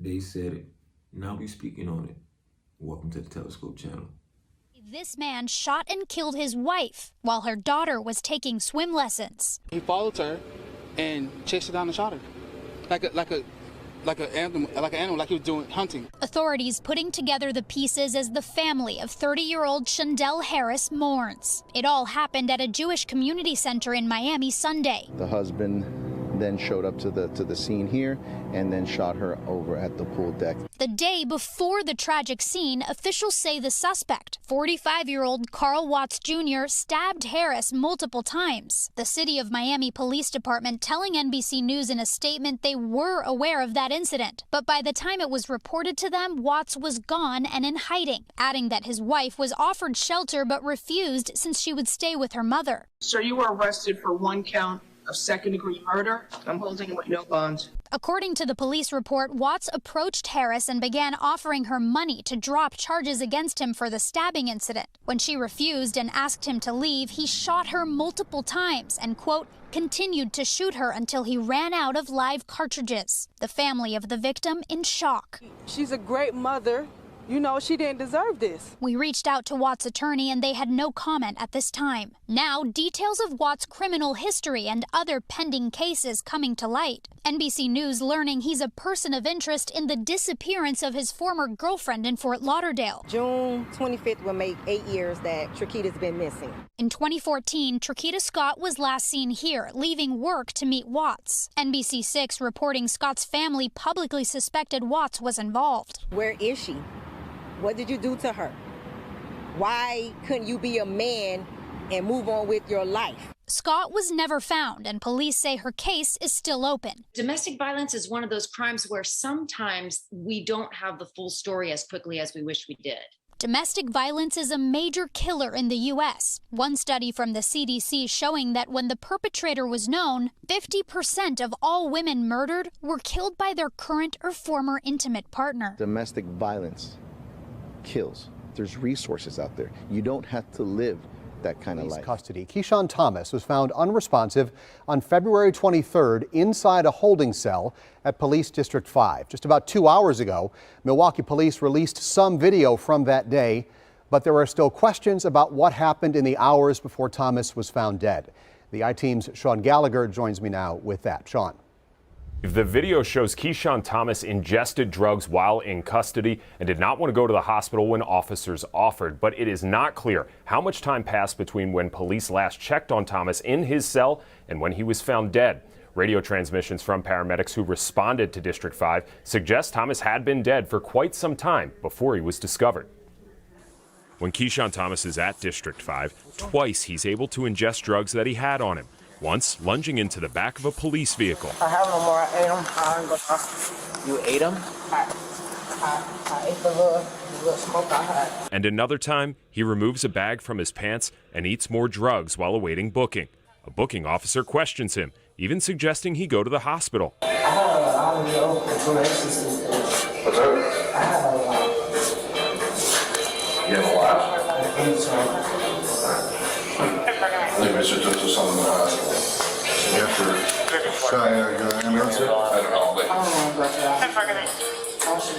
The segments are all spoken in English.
They said it. Now we speaking on it. Welcome to the Telescope channel. This man shot and killed his wife while her daughter was taking swim lessons. He followed her and chased her down and shot her, like an animal, like he was doing hunting. Authorities putting together the pieces as the family of 30-year-old Shondell Harris mourns. It all happened at a Jewish community center in Miami Sunday. The husband then showed up to the scene here and then shot her over at the pool deck. The day before the tragic scene, officials say the suspect, 45-year-old Carl Watts Jr., stabbed Harris multiple times. The City of Miami Police Department telling NBC News in a statement they were aware of that incident. But by the time it was reported to them, Watts was gone and in hiding, adding that his wife was offered shelter but refused since she would stay with her mother. Sir, you were arrested for 1 count of second-degree murder. I'm holding you with no bond. According to the police report, Watts approached Harris and began offering her money to drop charges against him for the stabbing incident. When she refused and asked him to leave, he shot her multiple times and, quote, continued to shoot her until he ran out of live cartridges. The family of the victim in shock. She's a great mother. You know, she didn't deserve this. We reached out to Watts' attorney and they had no comment at this time. Now, details of Watts' criminal history and other pending cases coming to light. NBC News learning he's a person of interest in the disappearance of his former girlfriend in Fort Lauderdale. June 25th will make 8 years that Trakita's been missing. In 2014, Trakita Scott was last seen here, leaving work to meet Watts. NBC6 reporting Scott's family publicly suspected Watts was involved. Where is she? What did you do to her? Why couldn't you be a man and move on with your life? Scott was never found, and police say her case is still open. Domestic violence is one of those crimes where sometimes we don't have the full story as quickly as we wish we did. Domestic violence is a major killer in the U.S. One study from the CDC showing that when the perpetrator was known, 50% of all women murdered were killed by their current or former intimate partner. Domestic violence kills. There's resources out there. You don't have to live that kind of life. Custody. Keyshawn Thomas was found unresponsive on February 23rd inside a holding cell at Police District 5. Just about 2 hours ago, Milwaukee police released some video from that day, but there are still questions about what happened in the hours before Thomas was found dead. The I-Team's Sean Gallagher joins me now with that. Sean. The video shows Keyshawn Thomas ingested drugs while in custody and did not want to go to the hospital when officers offered. But it is not clear how much time passed between when police last checked on Thomas in his cell and when he was found dead. Radio transmissions from paramedics who responded to District 5 suggest Thomas had been dead for quite some time before he was discovered. When Keyshawn Thomas is at District 5, twice he's able to ingest drugs that he had on him. Once lunging into the back of a police vehicle. I have no more. I ate them. I ain't gonna... You ate them? I ate the little smoke I had. And another time, he removes a bag from his pants and eats more drugs while awaiting booking. A booking officer questions him, even suggesting he go to the hospital. I had What's that? I had a lot. You have a lot? I think we should just do something in the hospital. Should I get an ambulance here? I don't know.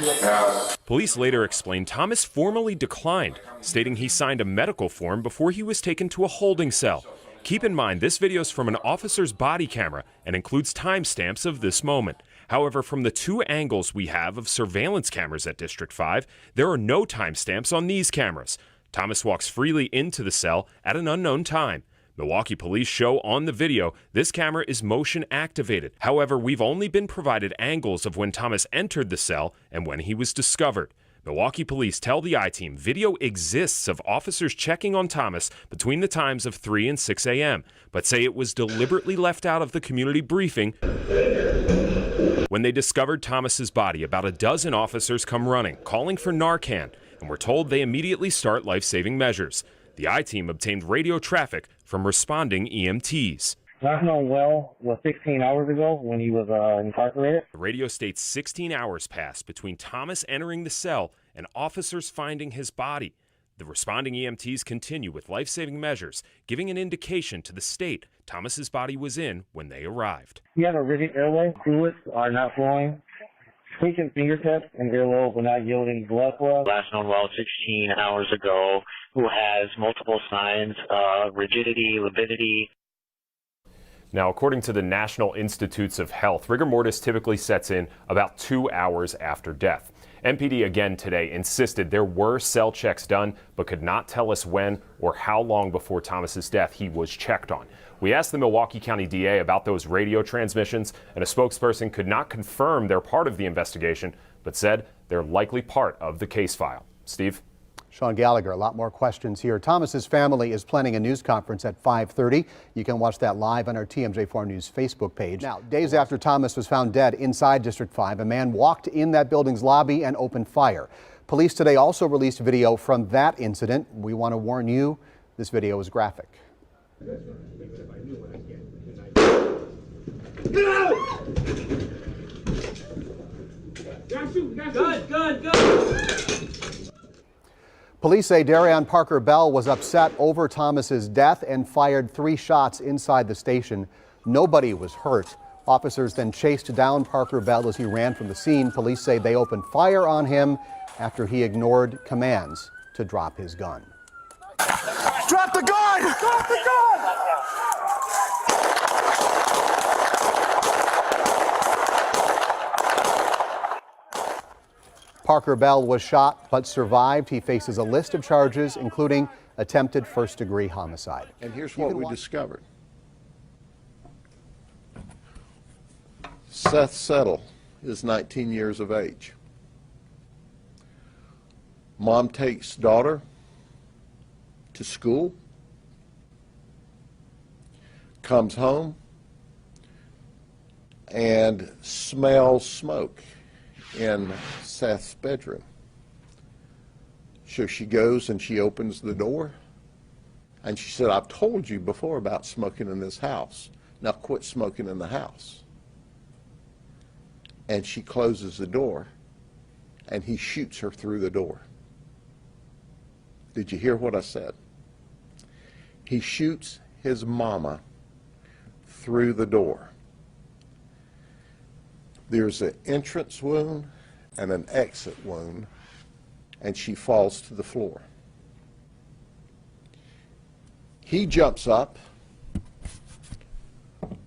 Yeah. Police later explained Thomas formally declined, stating he signed a medical form before he was taken to a holding cell. Keep in mind, this video is from an officer's body camera and includes timestamps of this moment. However, from the 2 angles we have of surveillance cameras at District 5, there are no timestamps on these cameras. Thomas walks freely into the cell at an unknown time. Milwaukee police show on the video this camera is motion activated. However, we've only been provided angles of when Thomas entered the cell and when he was discovered. Milwaukee police tell the I-Team video exists of officers checking on Thomas between the times of 3 and 6 a.m., but say it was deliberately left out of the community briefing. When they discovered Thomas's body, about a dozen officers come running, calling for Narcan, and were told they immediately start life-saving measures. The I-Team obtained radio traffic from responding EMTs. Last known well was 16 hours ago when he was incarcerated. The radio states 16 hours passed between Thomas entering the cell and officers finding his body. The responding EMTs continue with life-saving measures, giving an indication to the state Thomas's body was in when they arrived. He had a rigid airway. Fluids are not flowing. Patient finger tips and earlobe were not yielding blood for us. Last known well 16 hours ago, who has multiple signs of rigidity, lividity. Now, according to the National Institutes of Health, rigor mortis typically sets in about 2 hours after death. MPD again today insisted there were cell checks done, but could not tell us when or how long before Thomas's death he was checked on. We asked the Milwaukee County DA about those radio transmissions, and a spokesperson could not confirm they're part of the investigation, but said they're likely part of the case file. Steve? Sean Gallagher, a lot more questions here. Thomas's family is planning a news conference at 5:30. You can watch that live on our TMJ4 News Facebook page. Now, days after Thomas was found dead inside District 5, a man walked in that building's lobby and opened fire. Police today also released video from that incident. We want to warn you, this video is graphic. Good. Police say Darion Parker Bell was upset over Thomas's death and fired 3 shots inside the station. Nobody was hurt. Officers then chased down Parker Bell as he ran from the scene. Police say they opened fire on him after he ignored commands to drop his gun. Drop the gun! Drop the gun! Parker Bell was shot but survived. He faces a list of charges, including attempted first-degree homicide. And here's what we discovered. Seth Settle is 19 years of age. Mom takes daughter to school, comes home, and smells smoke in Seth's bedroom. So she goes and she opens the door, and she said, I've told you before about smoking in this house. Now quit smoking in the house. And she closes the door, and he shoots her through the door. Did you hear what I said? He shoots his mama through the door. There's an entrance wound and an exit wound, and she falls to the floor. He jumps up,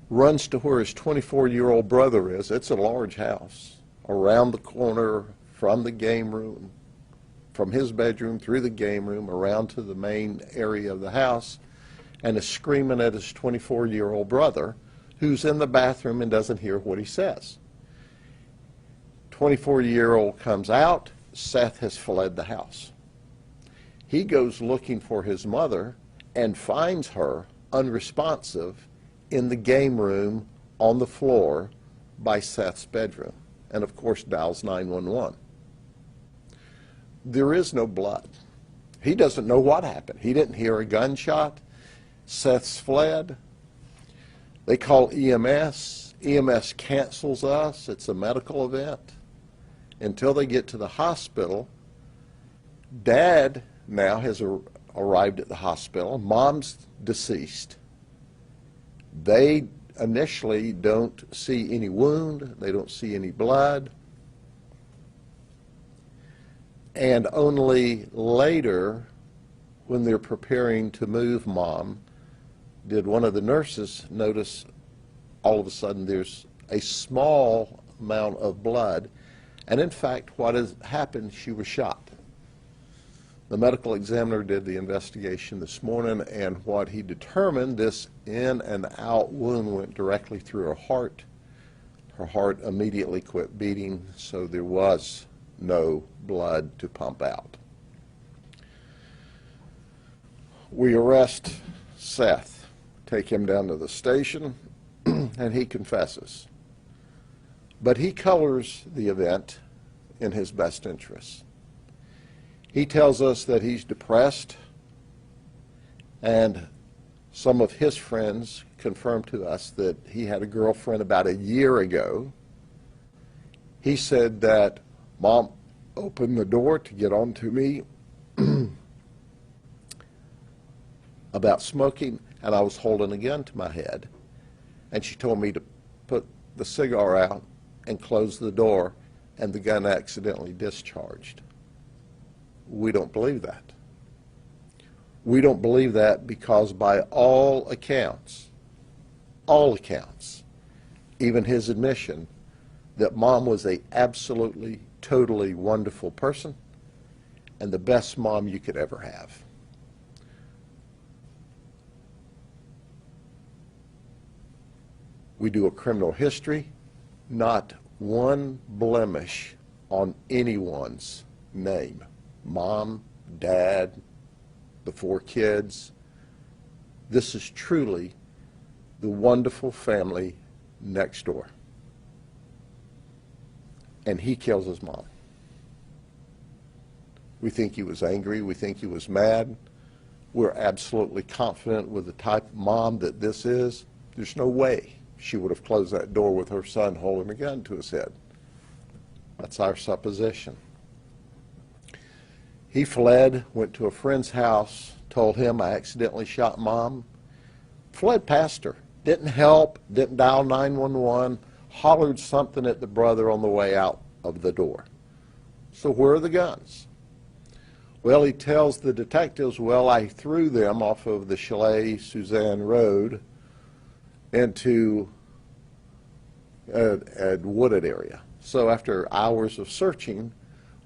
runs to where his 24-year-old brother is. It's a large house. Around the corner, from the game room, from his bedroom through the game room, around to the main area of the house, and is screaming at his 24-year-old brother, who's in the bathroom and doesn't hear what he says. 24-year-old comes out. Seth has fled the house. He goes looking for his mother and finds her unresponsive in the game room on the floor by Seth's bedroom, and of course dials 911. There is no blood. He doesn't know what happened. He didn't hear a gunshot. Seth's fled. They call EMS. EMS cancels us. It's a medical event. Until they get to the hospital, Dad now has arrived at the hospital. Mom's deceased. They initially don't see any wound. They don't see any blood. And only later, when they're preparing to move Mom, did one of the nurses notice all of a sudden there's a small amount of blood. And in fact, what has happened, she was shot. The medical examiner did the investigation this morning, and what he determined, this in and out wound went directly through her heart. Her heart immediately quit beating, so there was no blood to pump out. We arrest Seth, take him down to the station, and he confesses. But he colors the event in his best interests. He tells us that he's depressed, and some of his friends confirmed to us that he had a girlfriend about a year ago. He said that Mom opened the door to get on to me about smoking, and I was holding a gun to my head, and she told me to put the cigar out and close the door and the gun accidentally discharged. We don't believe that. We don't believe that because by all accounts, even his admission that Mom was a absolutely, totally wonderful person and the best mom you could ever have. We do a criminal history, not one blemish on anyone's name. Mom, Dad, the 4 kids. This is truly the wonderful family next door. And he kills his mom. We think he was angry. We think he was mad. We're absolutely confident with the type of mom that this is. There's no way she would have closed that door with her son holding a gun to his head. That's our supposition. He fled, went to a friend's house, told him I accidentally shot Mom, fled past her, didn't help, didn't dial 911, hollered something at the brother on the way out of the door. So where are the guns? Well, he tells the detectives, well, I threw them off of the Chalet Suzanne Road into a wooded area. So after hours of searching,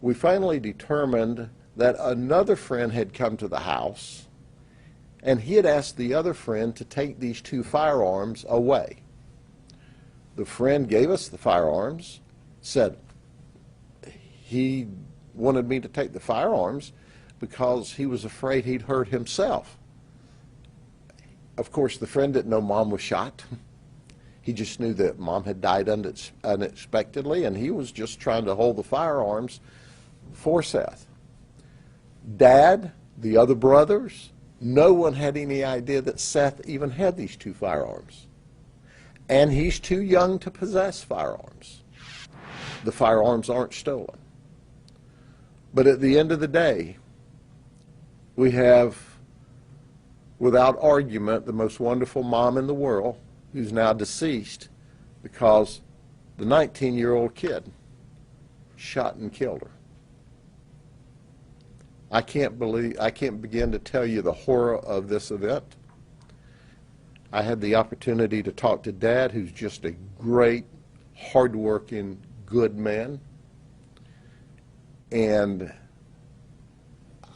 we finally determined that another friend had come to the house and he had asked the other friend to take these 2 firearms away. The friend gave us the firearms, said he wanted me to take the firearms because he was afraid he'd hurt himself. Of course, the friend didn't know Mom was shot. He just knew that Mom had died unexpectedly, and he was just trying to hold the firearms for Seth. Dad, the other brothers, no one had any idea that Seth even had these 2 firearms. And he's too young to possess firearms. The firearms aren't stolen. But at the end of the day, we have, without argument, the most wonderful mom in the world who's now deceased because the 19-year-old kid shot and killed her. I can't begin to tell you the horror of this event. I had the opportunity to talk to Dad, who's just a great, hardworking, good man. And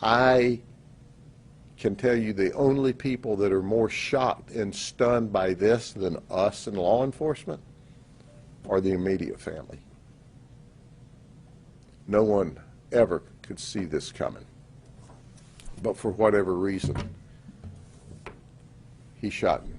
I can tell you the only people that are more shocked and stunned by this than us in law enforcement are the immediate family. No one ever could see this coming. But for whatever reason, he shot and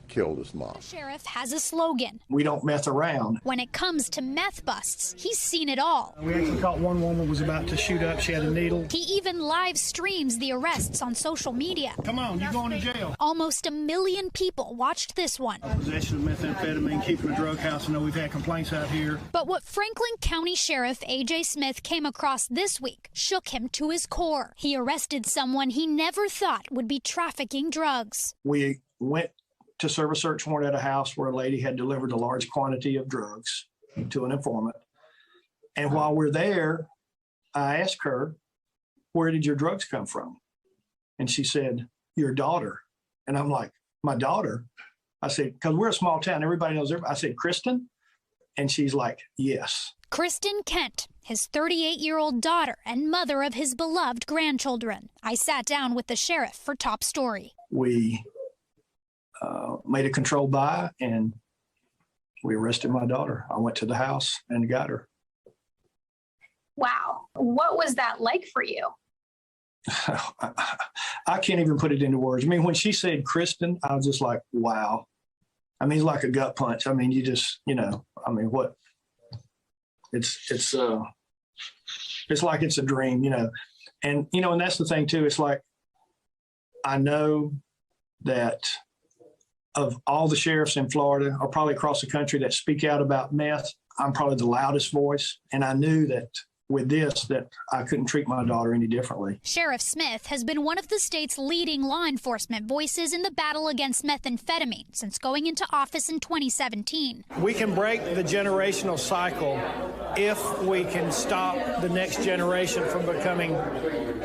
killed his mom. The sheriff has a slogan. We don't mess around. When it comes to meth busts, he's seen it all. We actually caught one woman was about to shoot up. She had a needle. He even live streams the arrests on social media. Come on, you're going to jail. Almost 1 million people watched this one. Possession of methamphetamine, keeping a drug house. I know we've had complaints out here. But what Franklin County Sheriff A.J. Smith came across this week shook him to his core. He arrested someone he never thought would be trafficking drugs. We went to serve a search warrant at a house where a lady had delivered a large quantity of drugs to an informant. And while we're there, I asked her, where did your drugs come from? And she said, your daughter. And I'm like, my daughter? I said, because we're a small town, everybody knows everybody. I said, Kristen? And she's like, yes. Kristen Kent, his 38-year-old daughter and mother of his beloved grandchildren. I sat down with the sheriff for Top Story. We made a controlled buy and we arrested my daughter. I went to the house and got her. Wow. What was that like for you? I can't even put it into words. I mean, when she said Kristen, I was just like, wow. I mean, it's like a gut punch. I mean, you just, you know, I mean, what? It's like it's a dream, you know. And, you know, and that's the thing too. It's like, I know that of all the sheriffs in Florida or probably across the country that speak out about meth, I'm probably the loudest voice. And I knew that with this, that I couldn't treat my daughter any differently. Sheriff Smith has been one of the state's leading law enforcement voices in the battle against methamphetamine since going into office in 2017. We can break the generational cycle if we can stop the next generation from becoming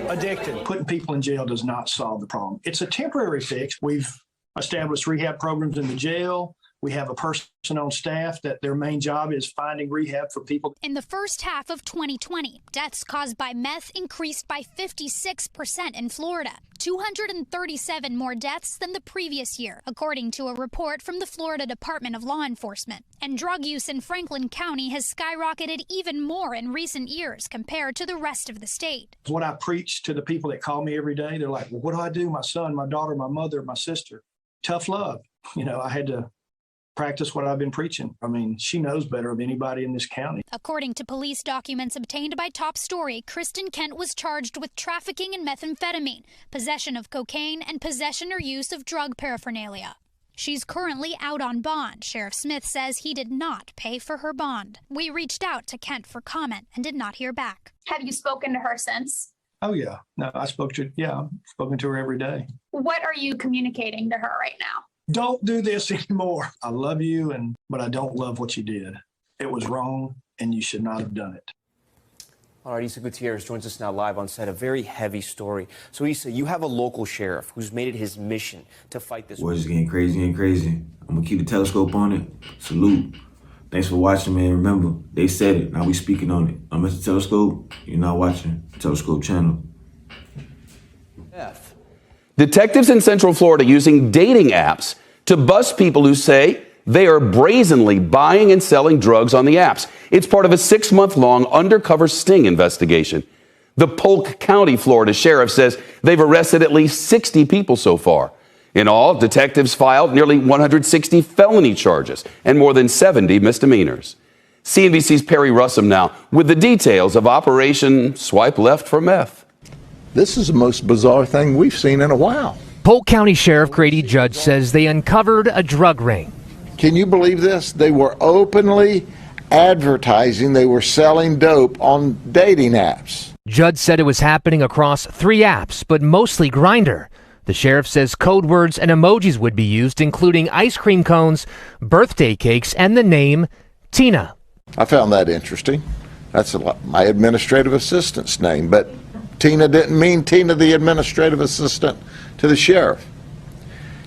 addicted. Putting people in jail does not solve the problem. It's a temporary fix. We've established rehab programs in the jail. We have a person on staff that their main job is finding rehab for people. In the first half of 2020, deaths caused by meth increased by 56% in Florida, 237 more deaths than the previous year, according to a report from the Florida Department of Law Enforcement. And drug use in Franklin County has skyrocketed even more in recent years compared to the rest of the state. What I preach to the people that call me every day, they're like, well, what do I do? My son, my daughter, my mother, my sister. Tough love. You know, I had to practice what I've been preaching. I mean, she knows better than anybody in this county. According to police documents obtained by Top Story, Kristen Kent was charged with trafficking in methamphetamine, possession of cocaine, and possession or use of drug paraphernalia. She's currently out on bond. Sheriff Smith says he did not pay for her bond. We reached out to Kent for comment and did not hear back. Have you spoken to her since? Oh, yeah. No, I've spoken to her every day. What are you communicating to her right now? Don't do this anymore. I love you, but I don't love what you did. It was wrong, and you should not have done it. All right, Issa Gutierrez joins us now live on set. A very heavy story. So, Issa, you have a local sheriff who's made it his mission to fight this. Boy, it's getting crazy and crazy. I'm gonna keep the telescope on it. Salute. Thanks for watching, man. Remember, they said it. Now we speaking on it. I'm Mr. Telescope. You're not watching the Telescope channel. Meth. Detectives in Central Florida using dating apps to bust people who say they are brazenly buying and selling drugs on the apps. It's part of a 6-month-long undercover sting investigation. The Polk County, Florida Sheriff says they've arrested at least 60 people so far. In all, detectives filed nearly 160 felony charges and more than 70 misdemeanors. CNBC's Perry Russum now with the details of Operation Swipe Left for Meth. This is the most bizarre thing we've seen in a while. Polk County Sheriff Grady Judge says they uncovered a drug ring. Can you believe this? They were openly advertising they were selling dope on dating apps. Judge said it was happening across 3 apps, but mostly Grindr. The sheriff says code words and emojis would be used, including ice cream cones, birthday cakes, and the name Tina. I found that interesting. That's my administrative assistant's name, but Tina didn't mean Tina, the administrative assistant to the sheriff.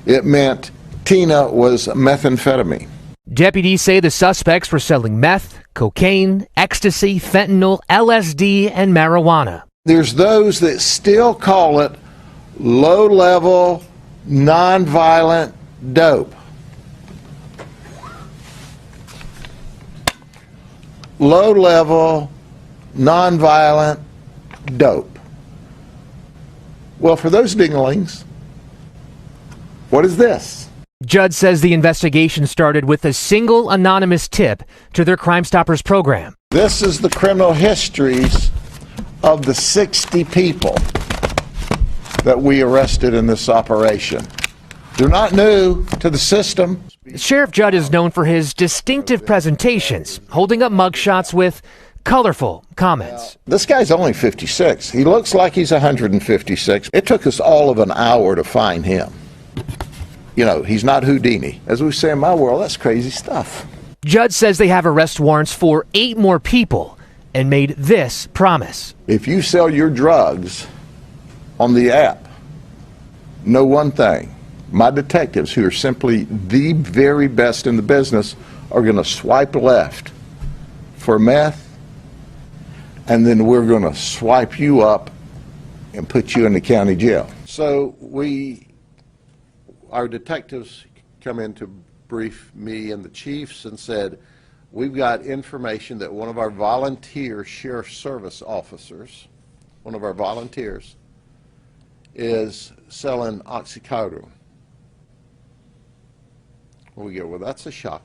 It meant Tina was methamphetamine. Deputies say the suspects were selling meth, cocaine, ecstasy, fentanyl, LSD, and marijuana. There's those that still call it low-level, nonviolent dope. Low-level, nonviolent dope. Well, for those dinglings, what is this? Judd says the investigation started with a single anonymous tip to their Crime Stoppers program. This is the criminal histories of the 60 people that we arrested in this operation. They're not new to the system. Sheriff Judd is known for his distinctive presentations, holding up mugshots with colorful comments. This guy's only 56. He looks like he's 156. It took us all of an hour to find him. You know, he's not Houdini. As we say in my world, that's crazy stuff. Judd says they have arrest warrants for 8 more people and made this promise. If you sell your drugs on the app, know one thing. My detectives, who are simply the very best in the business, are going to swipe left for meth, and then we're going to swipe you up and put you in the county jail. So our detectives come in to brief me and the chiefs and said, we've got information that one of our volunteer sheriff service officers, one of our volunteers, is selling oxycodone. We go, well, that's a shock.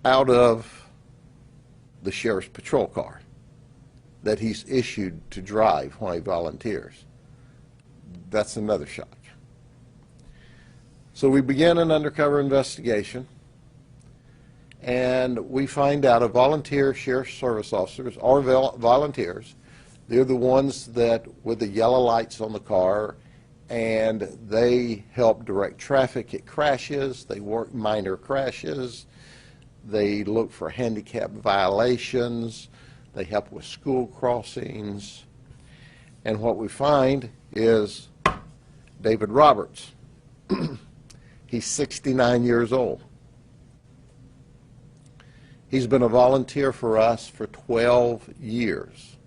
Out of the sheriff's patrol car that he's issued to drive when he volunteers. That's another shock. So we begin an undercover investigation, and we find out a volunteer sheriff's service officers are volunteers. They're the ones that with the yellow lights on the car, and they help direct traffic at crashes. They work minor crashes. They look for handicap violations. They help with school crossings. And what we find is David Roberts. He's 69 years old. He's been a volunteer for us for 12 years.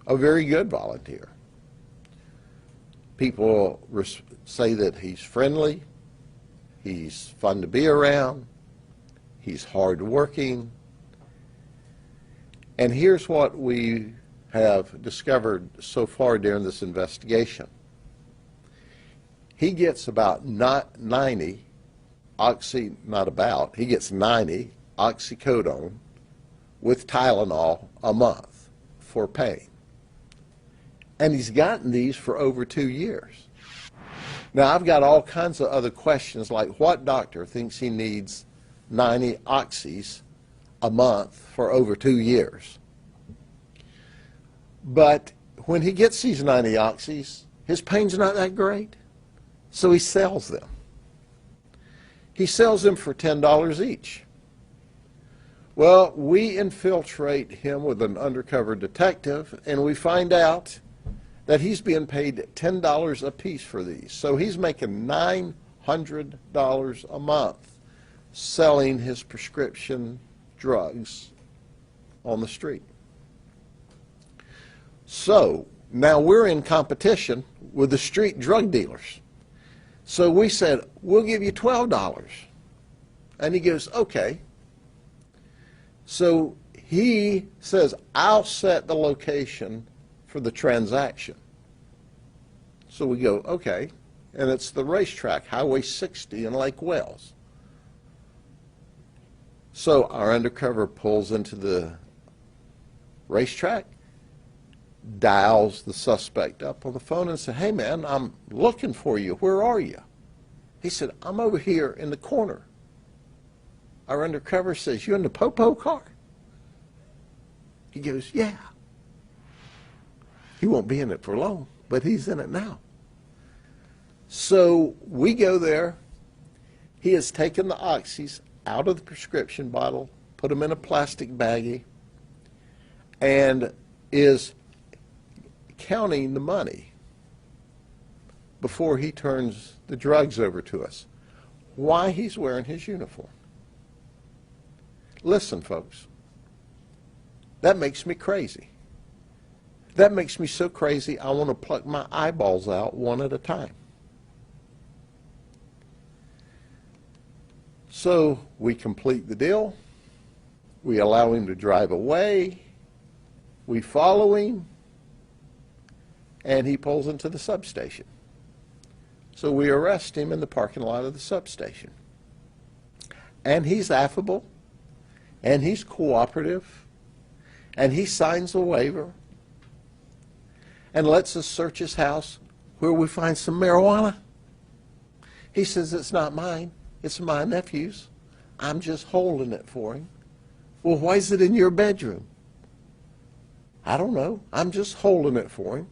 A very good volunteer. People say that he's friendly, he's fun to be around, he's hardworking. And here's what we have discovered so far during this investigation. He gets about 90 oxycodone with Tylenol a month for pain. And he's gotten these for over 2 years. Now, I've got all kinds of other questions, like what doctor thinks he needs 90 oxys a month for over 2 years? But when he gets these 90 oxys, his pain's not that great, so he sells them. He sells them for $10 each. Well, we infiltrate him with an undercover detective, and we find out that he's being paid $10 a piece for these. So he's making $900 a month selling his prescription drugs on the street. So now we're in competition with the street drug dealers. So we said, we'll give you $12. And he goes, okay. So he says, I'll set the location for the transaction. So we go, okay. And it's the racetrack, Highway 60 in Lake Wales. So our undercover pulls into the racetrack, dials the suspect up on the phone and said, hey man, I'm looking for you. Where are you? He said, I'm over here in the corner. Our undercover says, you in the Popo car? He goes, yeah. He won't be in it for long, but he's in it now. So we go there. He has taken the oxys out of the prescription bottle, put them in a plastic baggie, and is counting the money before he turns the drugs over to us. Why he's wearing his uniform. Listen, folks, that makes me crazy. That makes me so crazy I want to pluck my eyeballs out one at a time. So we complete the deal. We allow him to drive away. We follow him. And he pulls into the substation. So we arrest him in the parking lot of the substation. And he's affable. And he's cooperative. And he signs a waiver. And lets us search his house where we find some marijuana. He says, it's not mine. It's my nephew's. I'm just holding it for him. Well, why is it in your bedroom? I don't know. I'm just holding it for him.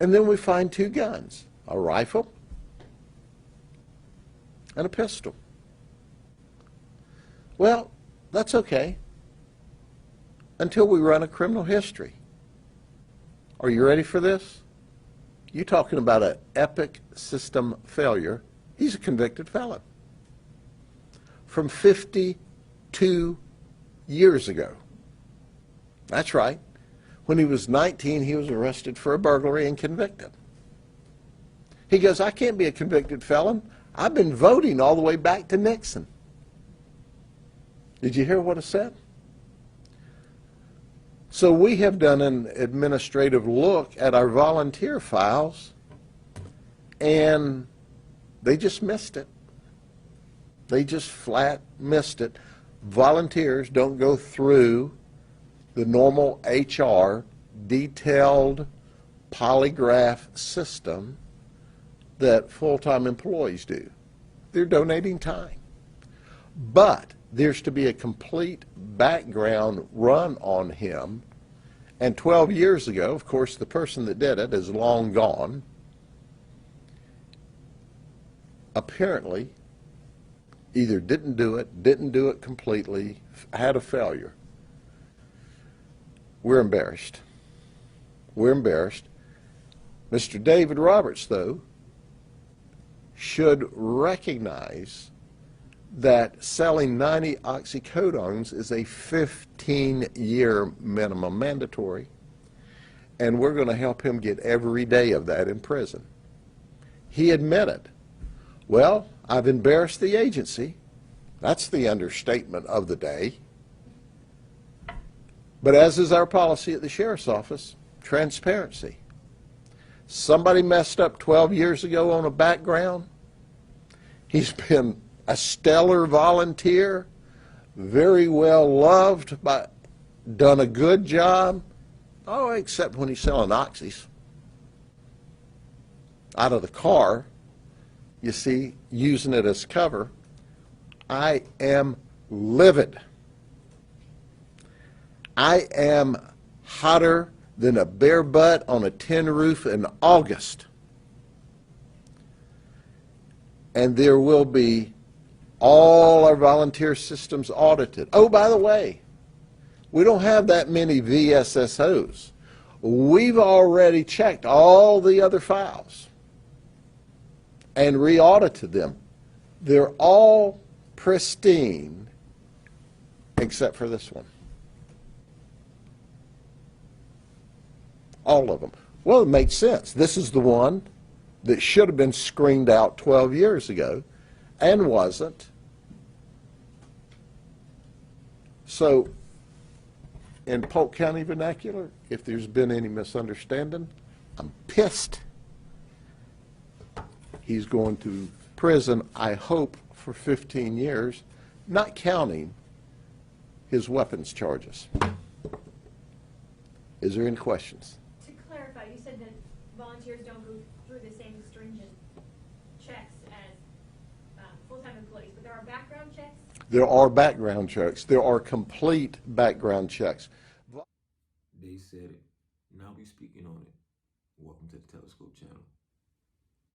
And then we find 2 guns, a rifle and a pistol. Well, that's okay until we run a criminal history. Are you ready for this? You're talking about an epic system failure. He's a convicted felon from 52 years ago. That's right. When he was 19, he was arrested for a burglary and convicted. He goes, I can't be a convicted felon. I've been voting all the way back to Nixon. Did you hear what I said? So we have done an administrative look at our volunteer files, and they just missed it. They just flat missed it. Volunteers don't go through the normal HR detailed polygraph system that full-time employees do. They're donating time. But there's to be a complete background run on him. And 12 years ago, of course, the person that did it is long gone. Apparently, either didn't do it completely, had a failure. We're embarrassed. We're embarrassed. Mr. David Roberts, though, should recognize that selling 90 oxycodones is a 15-year minimum mandatory, and we're going to help him get every day of that in prison. He admitted, well, I've embarrassed the agency. That's the understatement of the day. But as is our policy at the sheriff's office, transparency. Somebody messed up 12 years ago on a background. He's been a stellar volunteer, very well loved, done a good job. Oh, except when he's selling oxys out of the car, you see, using it as cover. I am livid. I am hotter than a bare butt on a tin roof in August. And there will be all our volunteer systems audited. Oh, by the way, we don't have that many VSSOs. We've already checked all the other files and re-audited them. They're all pristine except for this one. All of them. Well, it makes sense. This is the one that should have been screened out 12 years ago and wasn't. So, in Polk County vernacular, if there's been any misunderstanding, I'm pissed. He's going to prison, I hope, for 15 years, not counting his weapons charges. Is there any questions? To clarify, you said that volunteers don't go through the same stringent checks as full-time employees, but there are background checks? There are background checks. There are complete background checks. They said it. Now we speaking on it. Welcome to the Telescope channel.